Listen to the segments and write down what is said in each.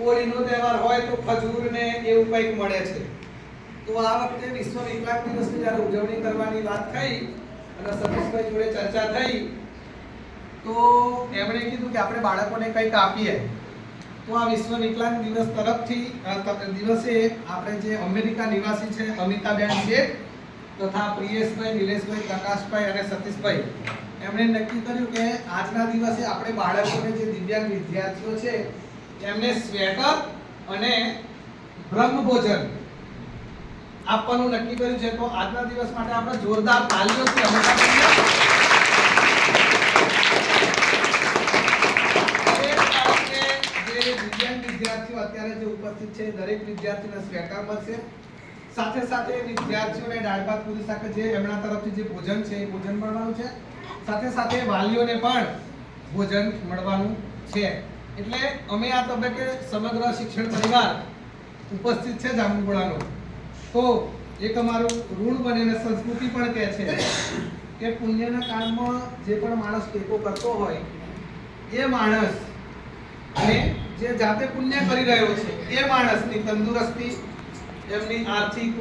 હોળીનો તહેવાર હોય તો ખજૂર ને એવું કંઈક મળે છે। તો આ વખતે વિશ્વ વિકલાંગ દિવસની જ્યારે ઉજવણી કરવાની વાત થઈ અને સતીશભાઈ જોડે ચર્ચા થઈ તો એમણે કીધું કે આપણે બાળકોને કંઈક આપીએ। તો આ વિશ્વ વિકલાંગ દિવસ તરફથી દિવસે આપણે જે અમેરિકા નિવાસી છે અમિતાબેન શેઠ તથા પ્રિયેશભાઈ, નિલેશભાઈ, પ્રકાશભાઈ અને સતીશભાઈ એમણે નક્કી કર્યું કે આજના દિવસે આપણે બાળકોને જે દિવ્યાંગ વિદ્યાર્થીઓ છે એમને સ્વેટર અને બ્રહ્મભોજન આપવાનું નક્કી કર્યું છે। તો આજના દિવસ માટે આપણે જોરદાર તાળીઓથી દિવ્યાંગ વિદ્યાર્થીઓ અત્યારે જે ઉપસ્થિત છે દરેક વિદ્યાર્થીને સ્વેટર મળશે। સાથે સાથે વિદ્યાર્થીઓને દાળ ભાત પૂરી શાક જે એમના તરફથી જે ભોજન છે એ ભોજન મળવાનું છે। સાથે સાથે વાલીઓને પણ ભોજન મળવાનું છે। એટલે અમે આ તબક્કે સમગ્ર શિક્ષણ પરિવાર ઉપસ્થિત છે જાંબુગોળાનો। તો એક અમારું ઋણ બને અને સંસ્કૃતિ પણ કહે છે કે પુણ્યના કામમાં જે પણ માણસ ટેકો કરતો હોય એ માણસ અને જે જાતે પુણ્ય કરી રહ્યો છે એ માણસની તંદુરસ્તી, એમની આર્થિક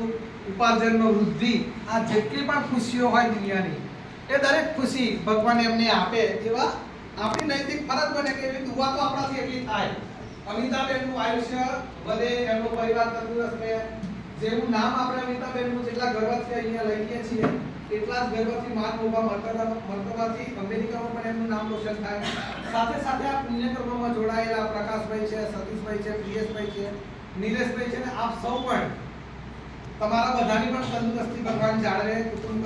ઉપાર્જનમાં વૃદ્ધિ, આ જેટલી પણ ખુશીઓ હોય દુનિયાની એ દરેક ખુશી ભગવાન એમને આપે એવા આપણી નૈતિક ફરજ બને કે એવી દુઆ તો આપણાથી એટલી થાય। અમિતાબેનનું આયુષ્ય વધે, એમનો પરિવાર તંદુરસ્ત રહે। જેવું નામ આપણે અમિતાબેનનું જેટલા ગર્વથી અહીંયા લઈએ છીએ એટલા જ ગર્વથી માન ઉભા મર્તબાથી અમેરિકામાં પણ એમનું નામ રોશન થાય। સાથે સાથે આ પુણ્યકર્મમાં જોડાયેલા પ્રકાશભાઈ છે, સતીશભાઈ છે, પ્રિયેશભાઈ છે, નિલેશભાઈ છે ને આપ સૌ પણ તમારા બધાની પણ તંદુરસ્તી ભગવાન જાળવે, કુટુંબ